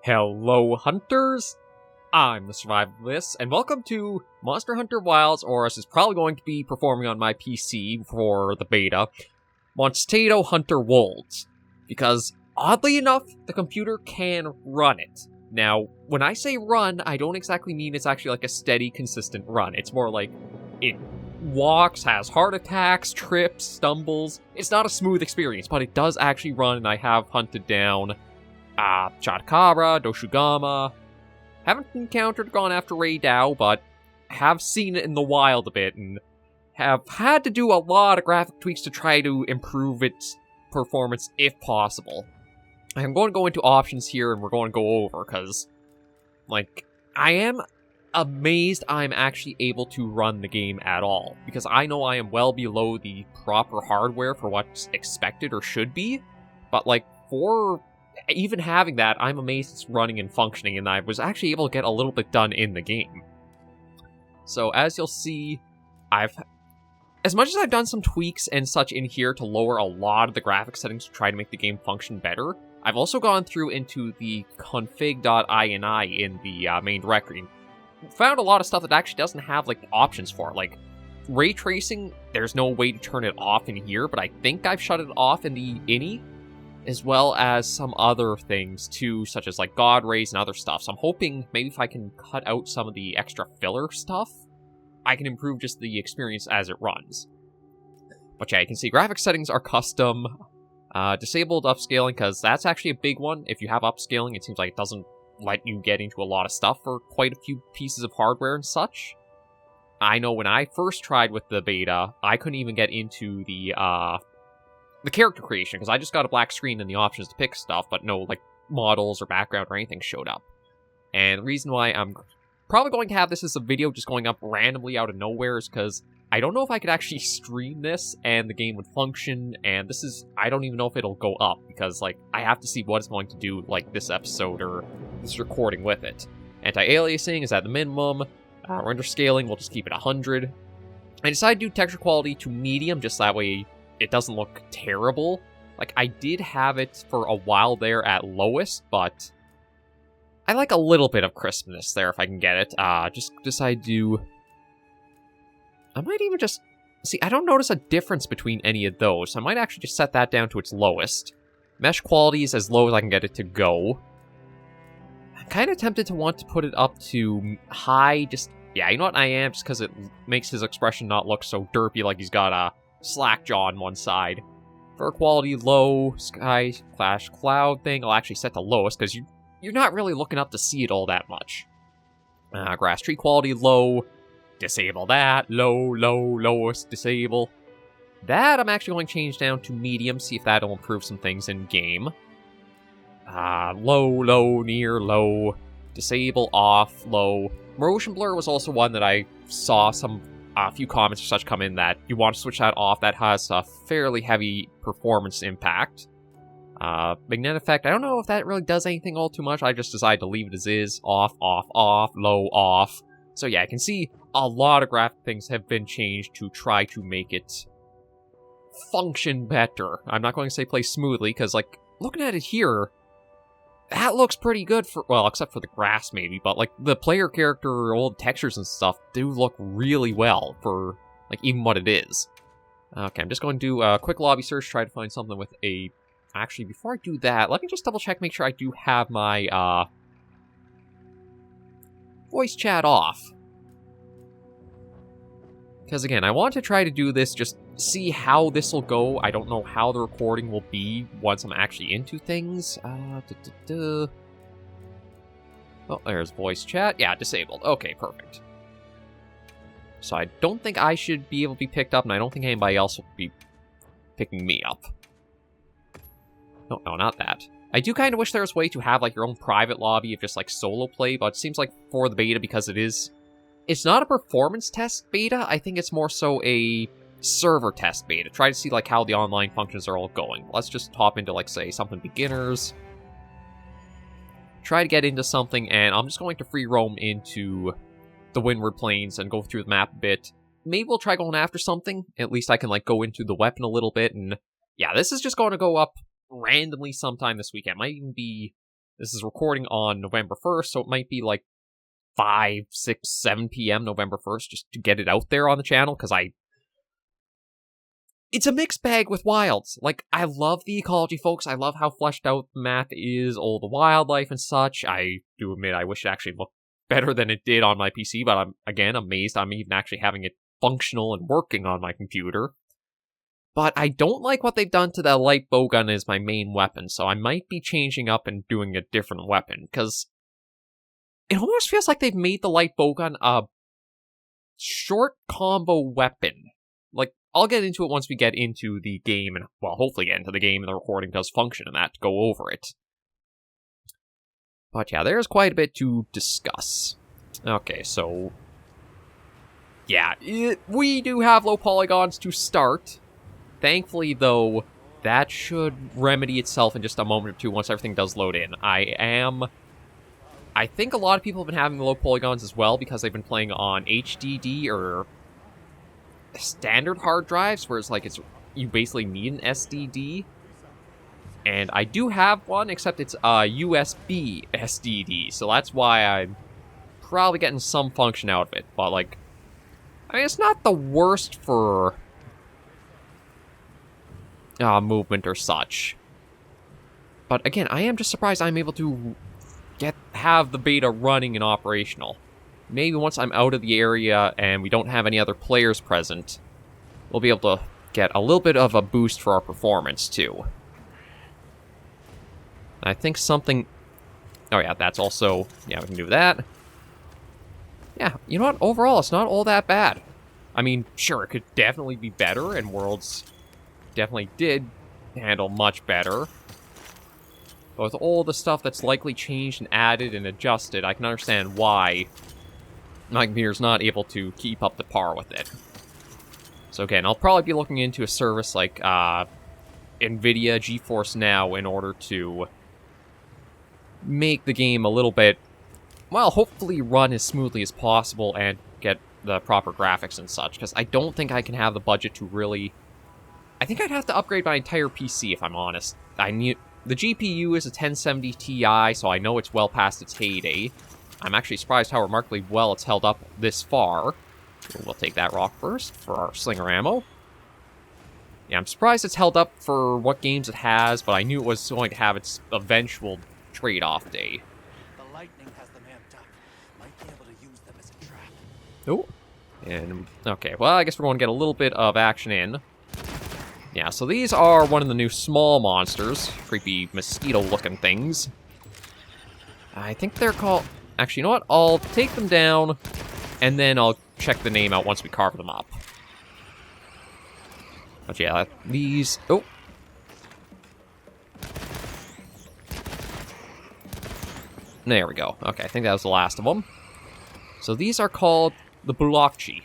Hello, hunters! I'm the Survivalist, and welcome to Monster Hunter Wilds, or as is probably going to be performing on my PC for the beta, MONTATO Hunter WOLDS. Because, oddly enough, the computer can run it. Now, when I say run, I don't exactly mean it's actually like a steady, consistent run. It's more like it walks, has heart attacks, trips, stumbles. It's not a smooth experience, but it does actually run, and I have hunted down Chotacabra, Doshugama. Haven't encountered gone after Ray Dao, but have seen it in the wild a bit, and have had to do a lot of graphic tweaks to try to improve its performance if possible. I'm going to go into options here, and we're going to go over, because, I am amazed I'm actually able to run the game at all, because I know I am well below the proper hardware for what's expected or should be, but, for even having that, I'm amazed it's running and functioning, and I was actually able to get a little bit done in the game. So, as you'll see, as much as I've done some tweaks and such in here to lower a lot of the graphic settings to try to make the game function better, I've also gone through into the config.ini in the main directory, and found a lot of stuff that actually doesn't have, options for it. Ray tracing, there's no way to turn it off in here, but I think I've shut it off in the ini, as well as some other things too, such as God rays and other stuff. So I'm hoping maybe if I can cut out some of the extra filler stuff, I can improve just the experience as it runs. But yeah, you can see graphic settings are custom. Disabled upscaling, because that's actually a big one. If you have upscaling, it seems like it doesn't let you get into a lot of stuff for quite a few pieces of hardware and such. I know when I first tried with the beta, I couldn't even get into the character creation, because I just got a black screen and the options to pick stuff, but no, models or background or anything showed up. And the reason why I'm probably going to have this as a video just going up randomly out of nowhere is because I don't know if I could actually stream this and the game would function, and I don't even know if it'll go up, because, I have to see what it's going to do, this episode or this recording with it. Anti-aliasing is at the minimum. Render scaling, we'll just keep it 100. I decided to do texture quality to medium, just that way it doesn't look terrible. I did have it for a while there at lowest, but I like a little bit of crispness there if I can get it. Just decide to... I might even just... See, I don't notice a difference between any of those, so I might actually just set that down to its lowest. Mesh quality is as low as I can get it to go. I'm kind of tempted to want to put it up to high, just... Yeah, you know what, I am, just because it makes his expression not look so derpy like he's got a slack jaw on one side. Fur quality low, sky clash cloud thing I'll actually set to lowest, because you're not really looking up to see it all that much. Grass tree quality low, disable that, lowest, disable. That I'm actually going to change down to medium, see if that'll improve some things in game. Low, near, low, disable, off, low. Motion blur was also one that I saw a few comments or such come in that you want to switch that off. That has a fairly heavy performance impact. Magnetic effect, I don't know if that really does anything all too much. I just decided to leave it as is. Off, low, off. So yeah, I can see a lot of graphic things have been changed to try to make it function better. I'm not going to say play smoothly, because, looking at it here, that looks pretty good for, well, except for the grass maybe, but, the player character, old textures and stuff do look really well for, even what it is. Okay, I'm just going to do a quick lobby search, try to find something with a... Actually, before I do that, let me just double check, make sure I do have my, voice chat off. Because, again, I want to try to do this, just see how this will go. I don't know how the recording will be once I'm actually into things. Oh, there's voice chat. Yeah, disabled. Okay, perfect. So I don't think I should be able to be picked up, and I don't think anybody else will be picking me up. No, not that. I do kind of wish there was a way to have, your own private lobby of just, solo play, but it seems like for the beta, because it's not a performance test beta, I think it's more so a server test beta. Try to see, how the online functions are all going. Let's just hop into, say, something beginners. Try to get into something, and I'm just going to free roam into the Windward Plains and go through the map a bit. Maybe we'll try going after something. At least I can, go into the weapon a little bit, and yeah, this is just going to go up randomly sometime this weekend. Might even be This is recording on November 1st, so it might be like 5, 6, 7 p.m. November 1st, just to get it out there on the channel, because it's a mixed bag with Wilds. Like, I love the ecology, folks. I love how fleshed out the map is, all the wildlife and such. I do admit I wish it actually looked better than it did on my PC, but I'm, again, amazed I'm even actually having it functional and working on my computer. But I don't like what they've done to the light bowgun as my main weapon, so I might be changing up and doing a different weapon, because it almost feels like they've made the light bowgun a short combo weapon. Like, I'll get into it once we get into the game, and, well, hopefully get into the game, and the recording does function and that to go over it. But yeah, there's quite a bit to discuss. Okay, so yeah, we do have low polygons to start. Thankfully, though, that should remedy itself in just a moment or two once everything does load in. I think a lot of people have been having the low polygons as well because they've been playing on HDD or standard hard drives, where it's like you basically need an SDD. And I do have one, except it's a USB SDD, so that's why I'm probably getting some function out of it. But, like, I mean, it's not the worst for movement or such. But again, I am just surprised I'm able to have the beta running and operational. Maybe once I'm out of the area and we don't have any other players present, we'll be able to get a little bit of a boost for our performance too. I think something... Oh yeah, that's also... Yeah, we can do that. Yeah, you know what? Overall, it's not all that bad. I mean, sure, it could definitely be better, and Worlds definitely did handle much better. But with all the stuff that's likely changed and added and adjusted, I can understand why my computer's not able to keep up to par with it. So again, I'll probably be looking into a service like NVIDIA GeForce Now in order to make the game a little bit, well, hopefully run as smoothly as possible and get the proper graphics and such, because I don't think I can have the budget to really... I think I'd have to upgrade my entire PC, if I'm honest. The GPU is a 1070 Ti, so I know it's well past its heyday. I'm actually surprised how remarkably well it's held up this far. We'll take that rock first for our slinger ammo. Yeah, I'm surprised it's held up for what games it has, but I knew it was going to have its eventual trade-off day. The lightning has them amped up. Might be able to use them as a trap. Oh, and okay, well, I guess we're going to get a little bit of action in. Yeah, so these are one of the new small monsters. Creepy mosquito-looking things. I think they're called... Actually, you know what? I'll take them down, and then I'll check the name out once we carve them up. But yeah, these... Oh! There we go. Okay, I think that was the last of them. So these are called the Bulakchi.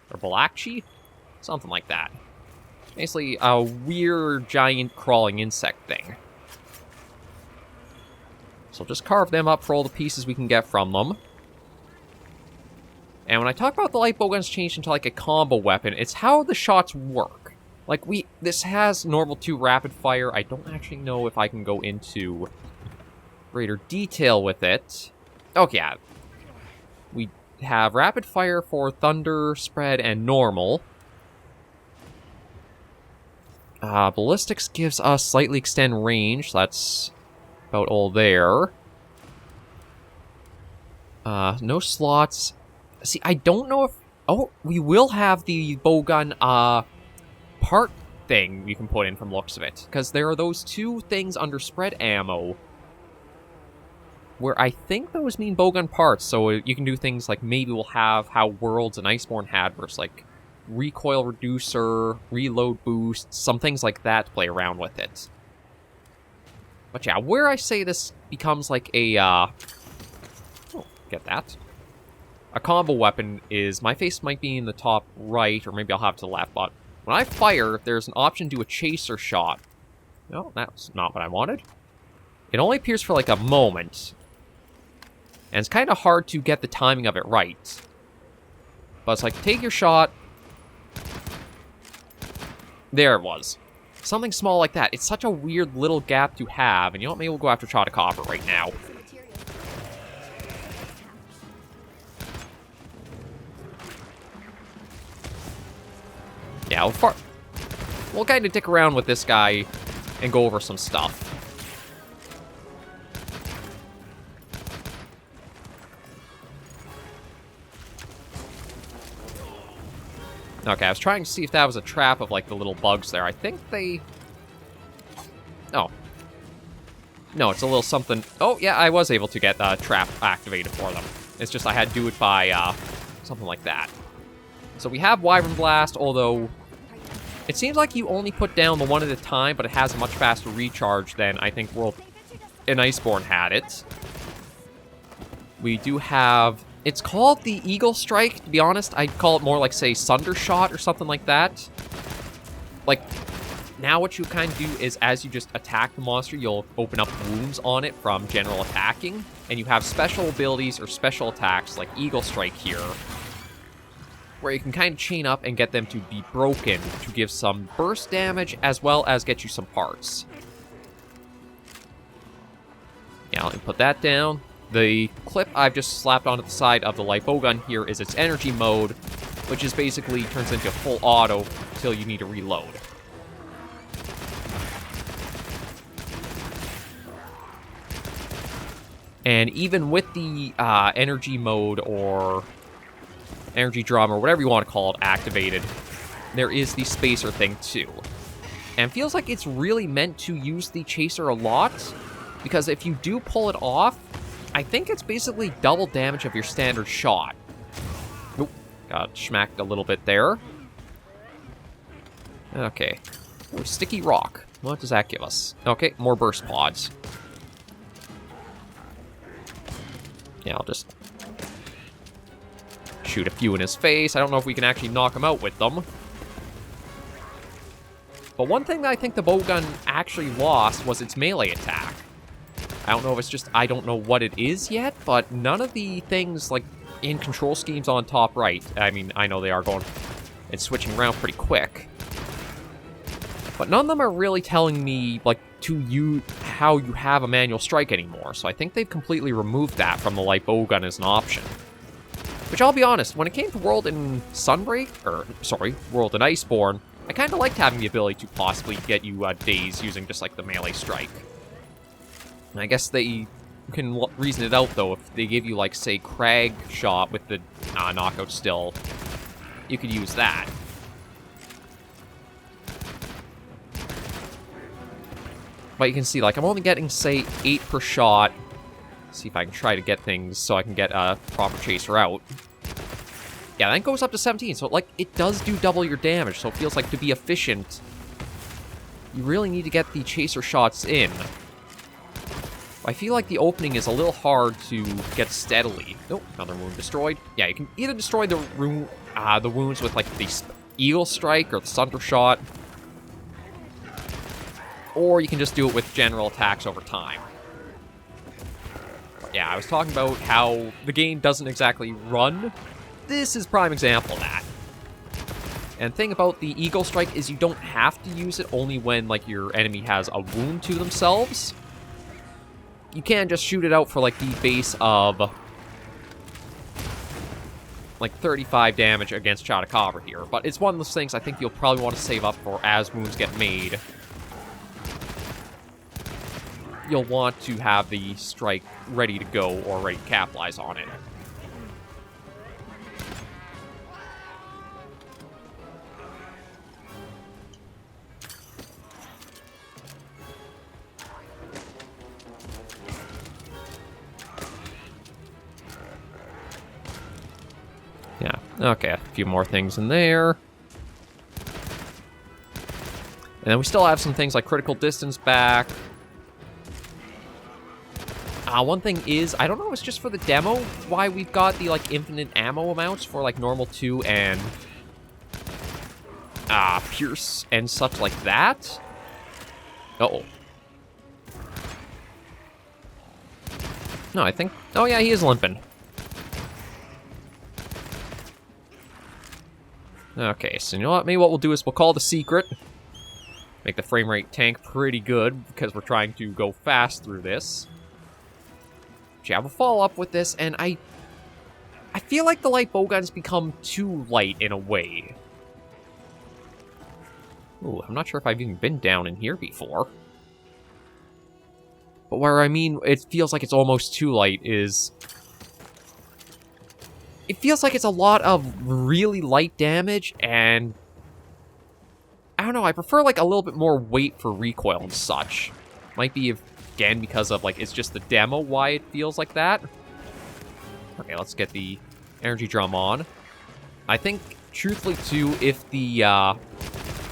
Or Bulakchi? Something like that. Basically, a weird, giant, crawling insect thing. So just carve them up for all the pieces we can get from them. And when I talk about the light bowguns changed into like a combo weapon, it's how the shots work. Like, this has normal 2 rapid fire. I don't actually know if I can go into greater detail with it. Oh, yeah. We have rapid fire for thunder, spread, and normal. Ballistics gives us slightly extend range, so that's about all there. No slots. See, I don't know if... Oh, we will have the bowgun, part thing you can put in from looks of it. Because there are those 2 things under spread ammo, where I think those mean bowgun parts, so you can do things like maybe we'll have how Worlds and Iceborne had, where it's like recoil reducer, reload boost, some things like that to play around with it. But yeah, where I say this becomes like a, oh, get that. A combo weapon is, my face might be in the top right, or maybe I'll have to the left, but when I fire, there's an option to do a chaser shot. No, that's not what I wanted. It only appears for like a moment, and it's kind of hard to get the timing of it right. But it's like, take your shot. There it was. Something small like that. It's such a weird little gap to have. And you know what? Maybe we'll go after Copper right now. Yeah, we'll kind of dick around with this guy and go over some stuff. Okay, I was trying to see if that was a trap of, like, the little bugs there. I think they... Oh. No, it's a little something... Oh, yeah, I was able to get the trap activated for them. It's just I had to do it by, something like that. So we have Wyvern Blast, although... It seems like you only put down the one at a time, but it has a much faster recharge than I think World and Iceborne had it. We do have... It's called the Eagle Strike, to be honest. I'd call it more like, say, Sunder Shot or something like that. Like, now what you kind of do is as you just attack the monster, you'll open up wounds on it from general attacking. And you have special abilities or special attacks like Eagle Strike here, where you can kind of chain up and get them to be broken to give some burst damage as well as get you some parts. Yeah, let me put that down. The clip I've just slapped onto the side of the light bowgun here is its energy mode, which is basically turns into full auto until you need to reload. And even with the energy mode or energy drum or whatever you want to call it activated, there is the spacer thing too. And it feels like it's really meant to use the chaser a lot, because if you do pull it off, I think it's basically double damage of your standard shot. Nope, got schmacked a little bit there. Okay. Ooh, sticky rock. What does that give us? Okay, more burst pods. Yeah, I'll just shoot a few in his face. I don't know if we can actually knock him out with them. But one thing that I think the bowgun actually lost was its melee attack. I don't know if it's just, I don't know what it is yet, but none of the things, like, in control schemes on top right, I mean, I know they are going and switching around pretty quick, but none of them are really telling me, like, how you have a manual strike anymore, so I think they've completely removed that from the light bowgun as an option. Which, I'll be honest, when it came to World and Sunbreak, World and Iceborne, I kind of liked having the ability to possibly get you dazed using just, like, the melee strike. And I guess they can reason it out, though. If they give you, like, say, Crag Shot with the knockout still, you could use that. But you can see, like, I'm only getting, say, 8 per shot. See if I can try to get things so I can get a proper chaser out. Yeah, that goes up to 17, so, like, it does do double your damage, so it feels like to be efficient, you really need to get the chaser shots in. I feel like the opening is a little hard to get steadily. Nope, another wound destroyed. Yeah, you can either destroy the wounds with, like, the Eagle Strike or the Sunder Shot, or you can just do it with general attacks over time. But yeah, I was talking about how the game doesn't exactly run. This is prime example of that. And the thing about the Eagle Strike is you don't have to use it only when, like, your enemy has a wound to themselves. You can just shoot it out for, like, the base of, like, 35 damage against Copper here. But it's one of those things I think you'll probably want to save up for as wounds get made. You'll want to have the strike ready to go or ready to capitalize on it. Yeah, okay, a few more things in there. And then we still have some things like critical distance back. One thing is, I don't know if it's just for the demo why we've got the, like, infinite ammo amounts for, like, normal 2 and Pierce and such like that. Uh-oh. No, I think... Oh, yeah, he is limping. Okay, so you know what? Maybe what we'll do is we'll call the secret. Make the frame rate tank pretty good because we're trying to go fast through this. But yeah, we'll follow up with this, and I feel like the light bowguns become too light in a way. Ooh, I'm not sure if I've even been down in here before. But where I mean it feels like it's almost too light is... It feels like it's a lot of really light damage, and... I don't know, I prefer like a little bit more weight for recoil and such. Might be, again, because of like, it's just the demo why it feels like that. Okay, let's get the energy drum on. I think, truthfully too, if the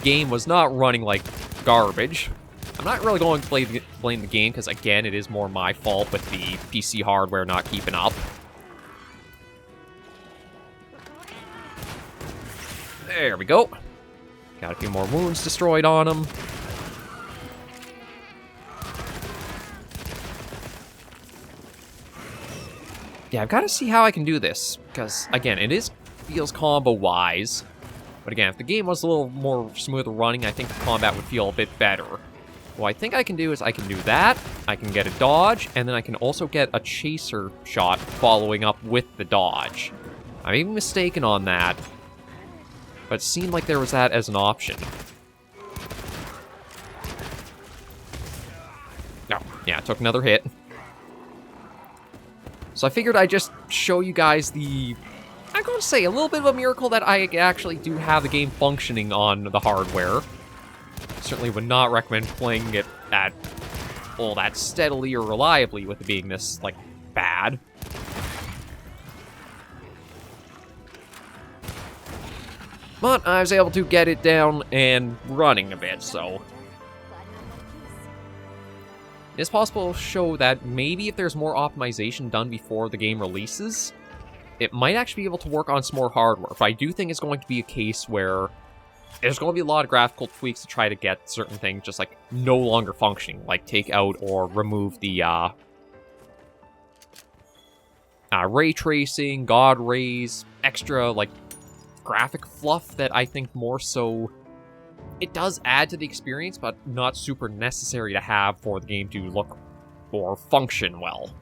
game was not running like garbage, I'm not really going to blame the game, because again, it is more my fault with the PC hardware not keeping up. There we go. Got a few more wounds destroyed on him. Yeah, I've got to see how I can do this, because, again, feels combo-wise. But again, if the game was a little more smooth running, I think the combat would feel a bit better. What I think I can do is I can do that, I can get a dodge, and then I can also get a chaser shot following up with the dodge. I'm even mistaken on that. But it seemed like there was that as an option. No, yeah, took another hit. So I figured I'd just show you guys I'm going to say, a little bit of a miracle that I actually do have the game functioning on the hardware. Certainly would not recommend playing it at all that steadily or reliably with it being this, like, bad. But I was able to get it down and running a bit, so... It's possible to show that maybe if there's more optimization done before the game releases, it might actually be able to work on some more hardware. But I do think it's going to be a case where there's going to be a lot of graphical tweaks to try to get certain things just, like, no longer functioning. Like, take out or remove the, ray tracing, god rays, extra, like, graphic fluff that I think more so it does add to the experience, but not super necessary to have for the game to look or function well.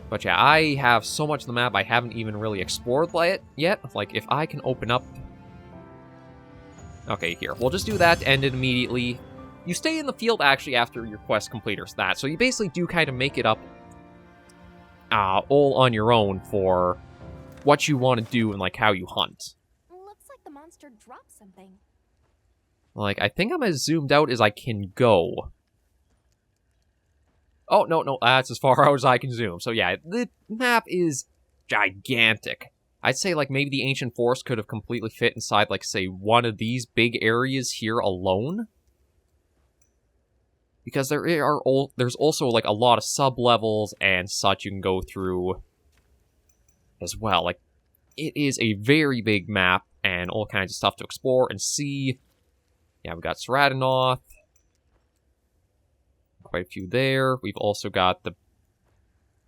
But yeah, I have so much of the map I haven't even really explored yet. Like, if I can open up... Okay, here. We'll just do that to end it immediately. You stay in the field, actually, after your quest completers that. So you basically do kind of make it up all on your own for what you want to do and, like, how you hunt. Looks like the monster dropped something. Like, I think I'm as zoomed out as I can go. Oh, no, that's as far out as I can zoom. So yeah, the map is gigantic. I'd say, like, maybe the Ancient Forest could have completely fit inside, like, say, one of these big areas here alone. Because there's also, like, a lot of sub-levels and such you can go through as well. Like, it is a very big map and all kinds of stuff to explore and see. Yeah, we've got Seradinoth. Quite a few there. We've also got the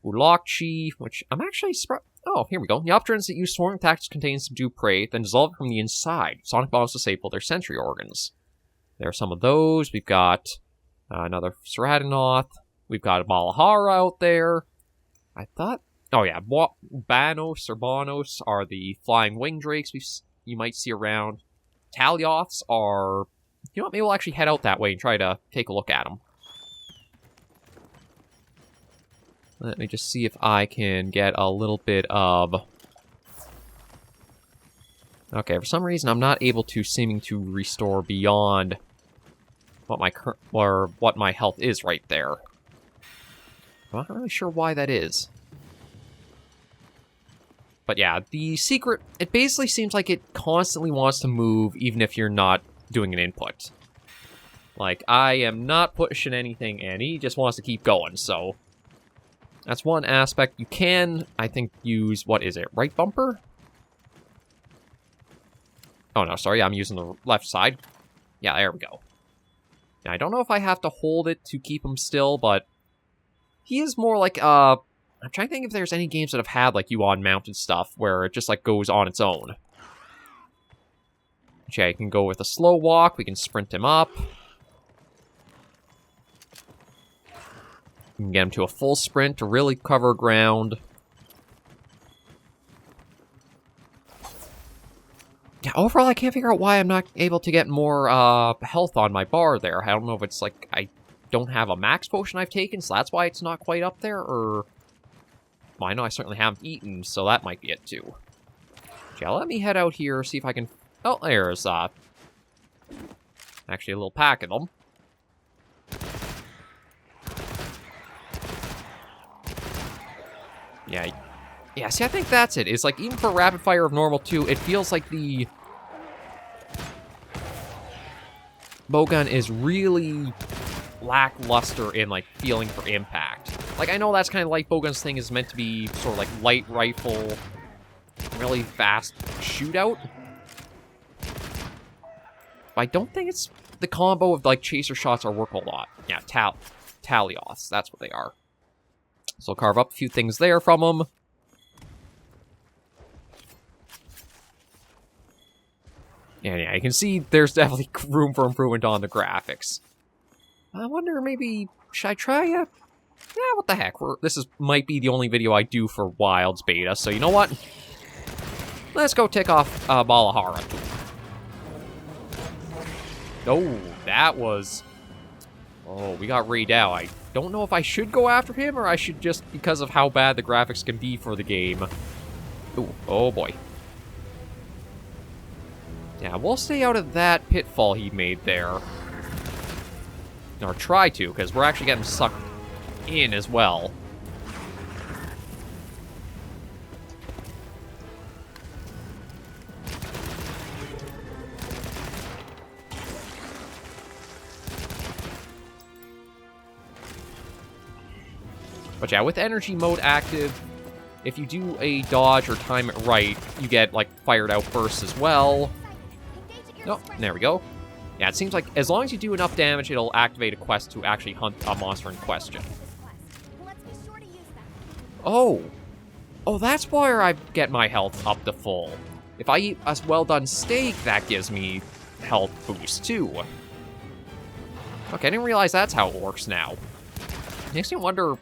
Ulakchi, which I'm actually surprised. Oh, here we go. The Optrons that use swarming tactics contain subdue prey, then dissolve it from the inside. Sonic bombs disable their sensory organs. There are some of those. We've got another Seradinoth. We've got a Malahara out there. I thought... Oh yeah, Banos or Bonos are the flying wing drakes you might see around. Talioths are... You know what, maybe we'll actually head out that way and try to take a look at them. Let me just see if I can get a little bit of... Okay, for some reason I'm not able to seeming to restore beyond what my health is right there. I'm not really sure why that is. But yeah, the secret, it basically seems like it constantly wants to move even if you're not doing an input. Like, I am not pushing anything and he just wants to keep going, so... That's one aspect. You can, I think, use, what is it, right bumper? Oh no, sorry, I'm using the left side. Yeah, there we go. Now, I don't know if I have to hold it to keep him still, but he is more like, I'm trying to think if there's any games that have had, like, you on mounted stuff where it just, like, goes on its own. Okay, I can go with a slow walk. We can sprint him up. We can get him to a full sprint to really cover ground. Yeah, overall, I can't figure out why I'm not able to get more health on my bar there. I don't know if it's like I don't have a max potion I've taken, so that's why it's not quite up there, or... Well, I know I certainly haven't eaten, so that might be it, too. Yeah, let me head out here, see if I can... Oh, there's, actually a little pack of them. Yeah, see, I think that's it. It's like, even for Rapid Fire of Normal 2, it feels like the bowgun is really lackluster in, like, feeling for impact. Like, I know that's kind of like bowgun's thing is meant to be sort of like light rifle, really fast shootout. But I don't think it's the combo of, like, chaser shots or work a lot. Yeah, Talioths, that's what they are. So I'll carve up a few things there from them. Yeah, you can see there's definitely room for improvement on the graphics. I wonder, maybe, should I try a... Yeah, what the heck, might be the only video I do for WOLDS beta, so you know what? Let's go take off Balahara. Oh, that was... Oh, we got Ray Dow. I don't know if I should go after him, or I should just, because of how bad the graphics can be for the game. Ooh, oh boy. Yeah, we'll stay out of that pitfall he made there. Or try to, because we're actually getting sucked in as well. But yeah, with energy mode active, if you do a dodge or time it right, you get, like, fired out bursts as well. Oh, there we go. Yeah, it seems like as long as you do enough damage, it'll activate a quest to actually hunt a monster in question. Oh. Oh, that's where I get my health up to full. If I eat a well-done steak, that gives me health boost, too. Okay, I didn't realize that's how it works now. Makes me wonder,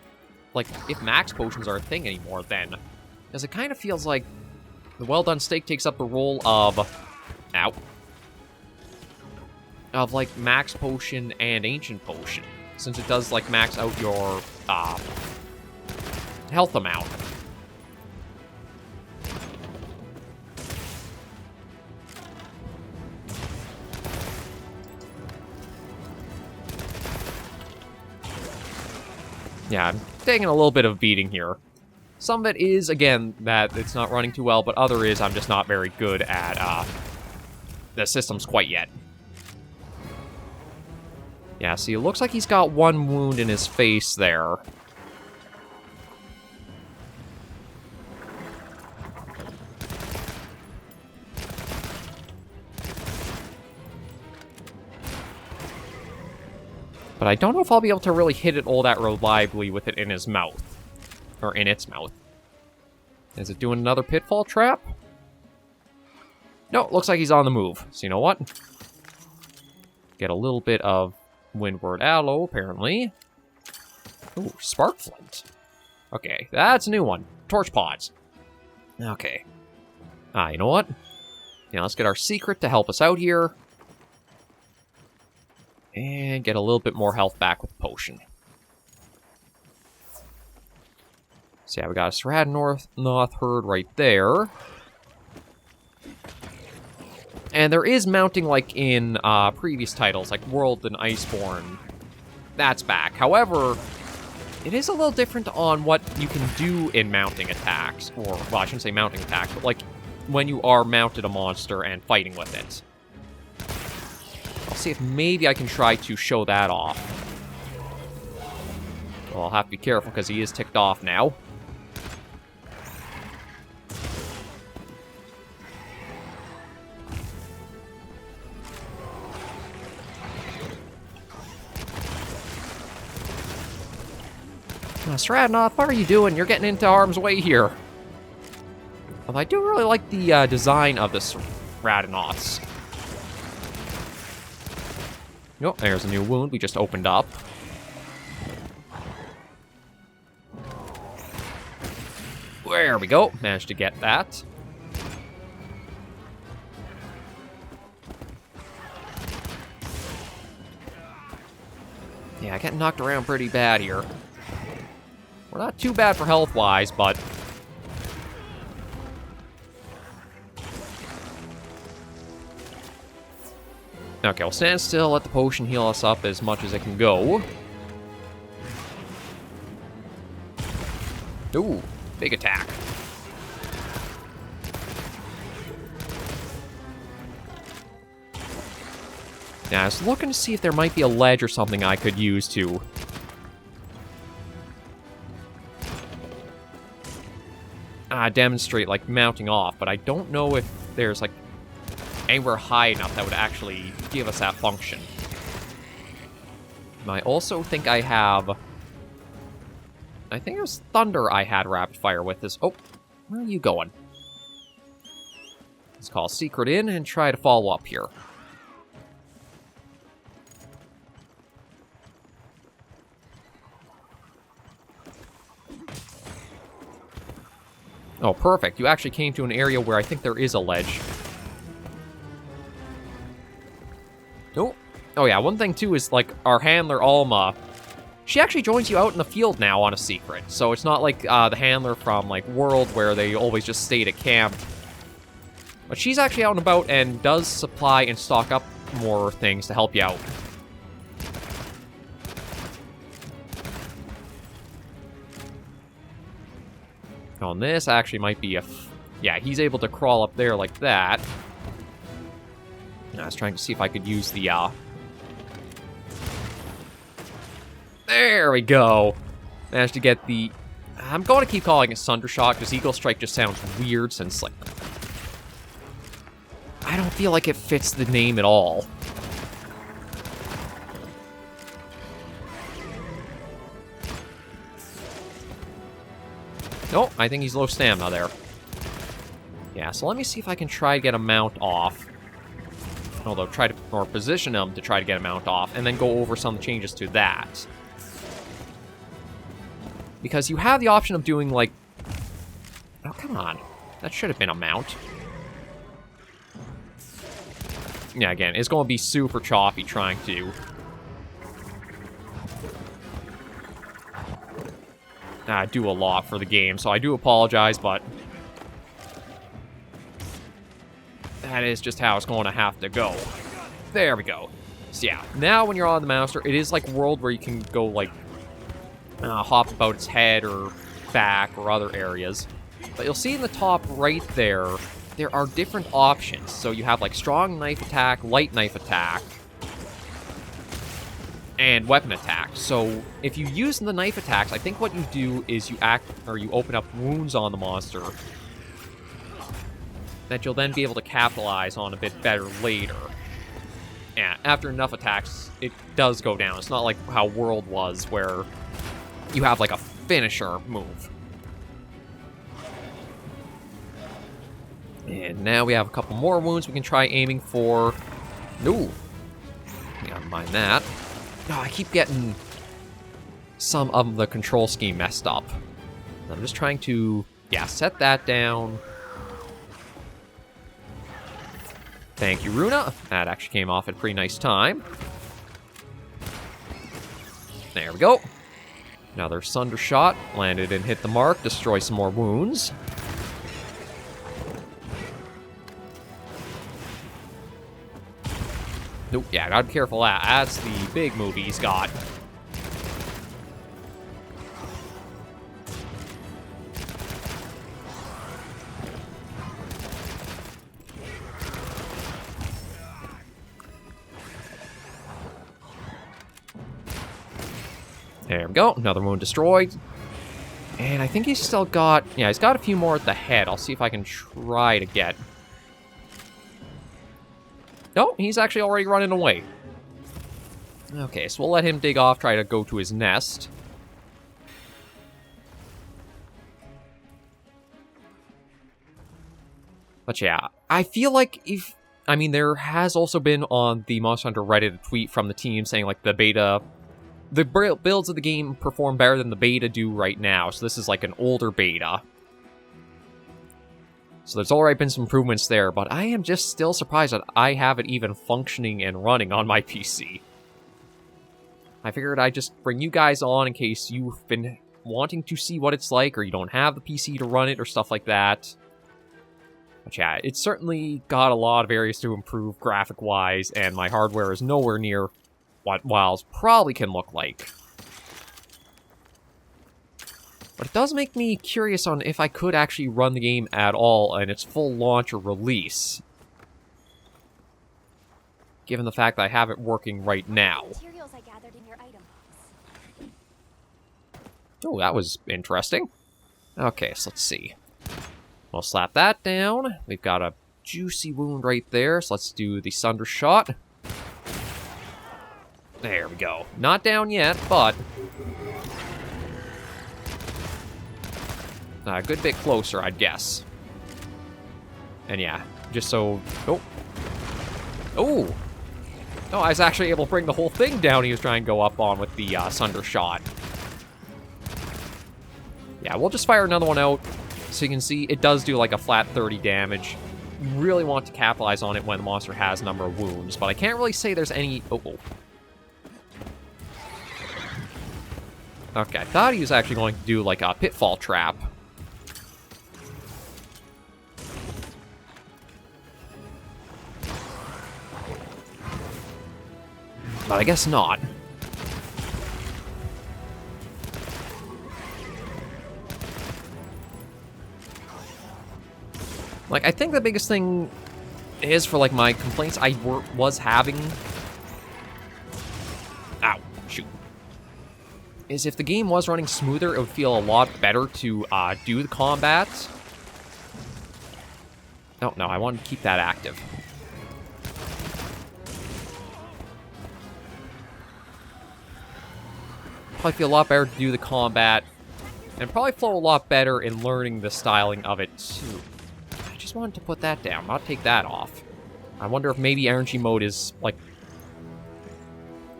like, if max potions are a thing anymore, then. Because it kind of feels like the well-done steak takes up the role of... Ow. Of, like, max potion and ancient potion, since it does, like, max out your, health amount. Yeah, I'm taking a little bit of a beating here. Some of it is, again, that it's not running too well, but other is I'm just not very good at, the systems quite yet. Yeah, see, it looks like he's got one wound in his face there. But I don't know if I'll be able to really hit it all that reliably with it in his mouth. Or in its mouth. Is it doing another pitfall trap? No, looks like he's on the move. So you know what? Get a little bit of Windward Aloe, apparently. Ooh, Spark Flint. Okay, that's a new one. Torch Pods. Okay. You know what? Yeah, let's get our secret to help us out here. And get a little bit more health back with the potion. So yeah, we got a Serad Noth herd right there. And there is mounting like in previous titles, like World and Iceborne. That's back. However, it is a little different on what you can do in mounting attacks. Or, well, I shouldn't say mounting attacks, but like when you are mounted a monster and fighting with it. I'll see if maybe I can try to show that off. Well, I'll have to be careful because he is ticked off now. Stradnoth, what are you doing? You're getting into harm's way here. Although I do really like the design of the Stradnoths. Oh, there's a new wound we just opened up. There we go. Managed to get that. Yeah, getting knocked around pretty bad here. We're not too bad for health-wise, but... Okay, we'll stand still, let the potion heal us up as much as it can go. Ooh, big attack. Yeah, I was looking to see if there might be a ledge or something I could use to... demonstrate, like, mounting off, but I don't know if there's, like, anywhere high enough that would actually give us that function. And I also think I have... I think it was Thunder I had rapid fire with this. Oh, where are you going? Let's call Secret in and try to follow up here. Oh, perfect. You actually came to an area where I think there is a ledge. Oh. Oh, yeah. One thing, too, is, like, our handler, Alma, she actually joins you out in the field now on a secret. So it's not like the handler from, like, World, where they always just stayed at camp. But she's actually out and about and does supply and stock up more things to help you out. On this, actually might be a... Yeah, he's able to crawl up there like that. I was trying to see if I could use the, There we go! Managed to get the... I'm going to keep calling it Thundershot, because Eagle Strike just sounds weird since, like... I don't feel like it fits the name at all. Oh, I think he's low stamina there. Yeah, so let me see if I can try to get a mount off. Although, try to... Or position him to try to get a mount off, and then go over some changes to that. Because you have the option of doing, like... Oh, come on. That should have been a mount. Yeah, again, it's going to be super choppy trying to... do a lot for the game, so I do apologize, but... That is just how it's going to have to go. There we go. So yeah, now when you're on the Master, it is like World where you can go, like... hop about its head or back or other areas. But you'll see in the top right there, there are different options. So you have like strong knife attack, light knife attack, and weapon attack. So if you use the knife attacks, I think what you do is you open up wounds on the monster that you'll then be able to capitalize on a bit better later. Yeah, after enough attacks, it does go down. It's not like how World was, where you have like a finisher move. And now we have a couple more wounds we can try aiming for. Ooh. Yeah, mind that. No, I keep getting some of the control scheme messed up. I'm just trying to, yeah, set that down. Thank you, Runa. That actually came off at a pretty nice time. There we go. Another Thunder Shot. Landed and hit the mark. Destroy some more wounds. Nope, yeah, gotta be careful of that. That's the big move he's got. There we go. Another wound destroyed. And I think he's still got... Yeah, he's got a few more at the head. I'll see if I can try to get... No, he's actually already running away. Okay, so we'll let him dig off, try to go to his nest. But yeah, I feel like if I mean, there has also been on the Monster Hunter Reddit a tweet from the team saying, like, the builds of the game perform better than the beta do right now. So this is like an older beta. So there's already been some improvements there, but I am just still surprised that I have it even functioning and running on my PC. I figured I'd just bring you guys on in case you've been wanting to see what it's like, or you don't have the PC to run it, or stuff like that. But yeah, it's certainly got a lot of areas to improve graphic-wise, and my hardware is nowhere near what WOLDS probably can look like. But it does make me curious on if I could actually run the game at all in its full launch or release. Given the fact that I have it working right now. Materials I gathered in your item box. Oh, that was interesting. Okay, so let's see. We'll slap that down. We've got a juicy wound right there, so let's do the Sunder Shot. There we go. Not down yet, but a good bit closer, I'd guess. And yeah, just so... Oh! Oh! Oh, I was actually able to bring the whole thing down he was trying to go up on with the Sunder Shot. Yeah, we'll just fire another one out. So you can see, it does do like a flat 30 damage. You really want to capitalize on it when the monster has a number of wounds, but I can't really say there's any... Oh. Okay, I thought he was actually going to do like a pitfall trap. But I guess not. Like, I think the biggest thing is for, like, my complaints I was having... Ow, shoot. Is if the game was running smoother, it would feel a lot better to do the combat. Oh, no, I want to keep that active. Probably feel a lot better to do the combat, and probably flow a lot better in learning the styling of it, too. I just wanted to put that down, not take that off. I wonder if maybe energy mode is, like,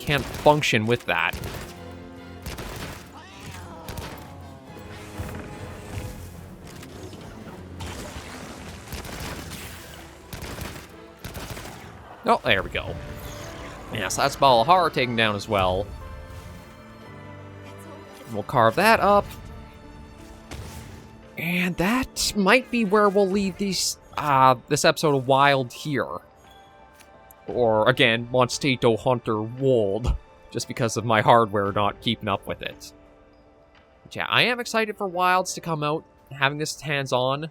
can't function with that. Oh, there we go. Yeah, so that's Ball of Horror taken down as well. We'll carve that up. And that might be where we'll leave these, this episode of Wild here. Or, again, MONTATO Hunter Wold, just because of my hardware not keeping up with it. But yeah, I am excited for Wilds to come out, having this hands-on.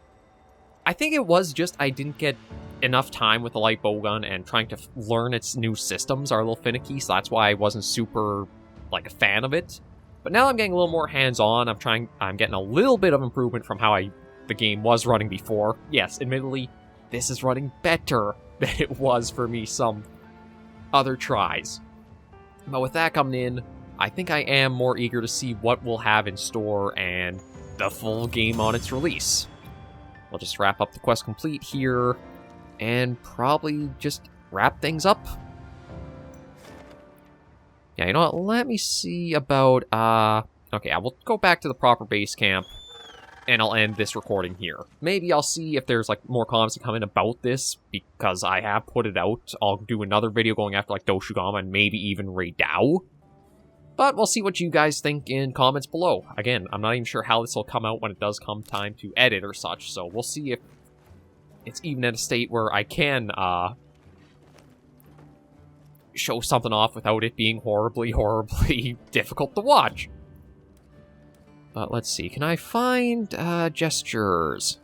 I think it was just I didn't get enough time with the light bowgun, and trying to learn its new systems are a little finicky, so that's why I wasn't super, like, a fan of it. But now I'm getting a little more hands-on. I'm getting a little bit of improvement from how the game was running before. Yes, admittedly, this is running better than it was for me some other tries. But with that coming in, I think I am more eager to see what we'll have in store and the full game on its release. We'll just wrap up the quest complete here, and probably just wrap things up. Yeah, you know what? Let me see about, okay, I will go back to the proper base camp, and I'll end this recording here. Maybe I'll see if there's, like, more comments that come in about this, because I have put it out. I'll do another video going after, like, Doshugama and maybe even Reidao. But we'll see what you guys think in comments below. Again, I'm not even sure how this will come out when it does come time to edit or such, so we'll see if it's even at a state where I can, show something off without it being horribly, horribly difficult to watch. But let's see, can I find gestures?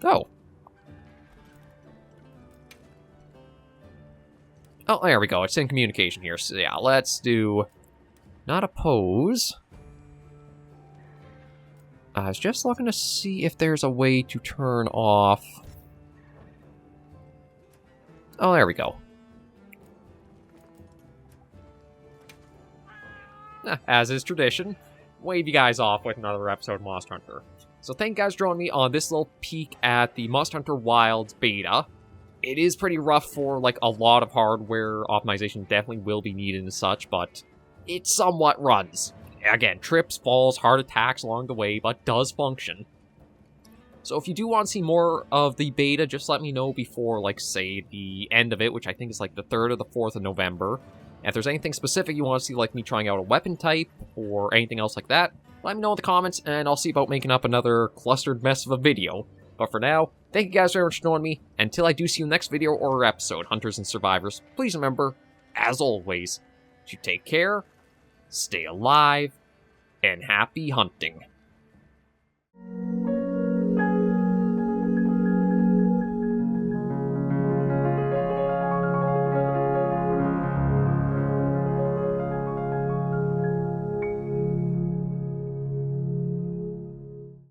Oh. Oh, there we go, it's in communication here. So yeah, let's do not oppose. I was just looking to see if there's a way to turn off. Oh, there we go. As is tradition, wave you guys off with another episode of Monster Hunter. So thank you guys for joining me on this little peek at the Monster Hunter Wilds beta. It is pretty rough for, like, a lot of hardware optimization definitely will be needed and such, but it somewhat runs. Again, trips, falls, heart attacks along the way, but does function. So if you do want to see more of the beta, just let me know before, like, say, the end of it, which I think is, like, the 3rd or the 4th of November. And if there's anything specific you want to see, like me trying out a weapon type, or anything else like that, let me know in the comments, and I'll see about making up another clustered mess of a video. But for now, thank you guys very much for joining me. Until I do see you in the next video or episode, Hunters and Survivors, please remember, as always, to take care, stay alive, and happy hunting.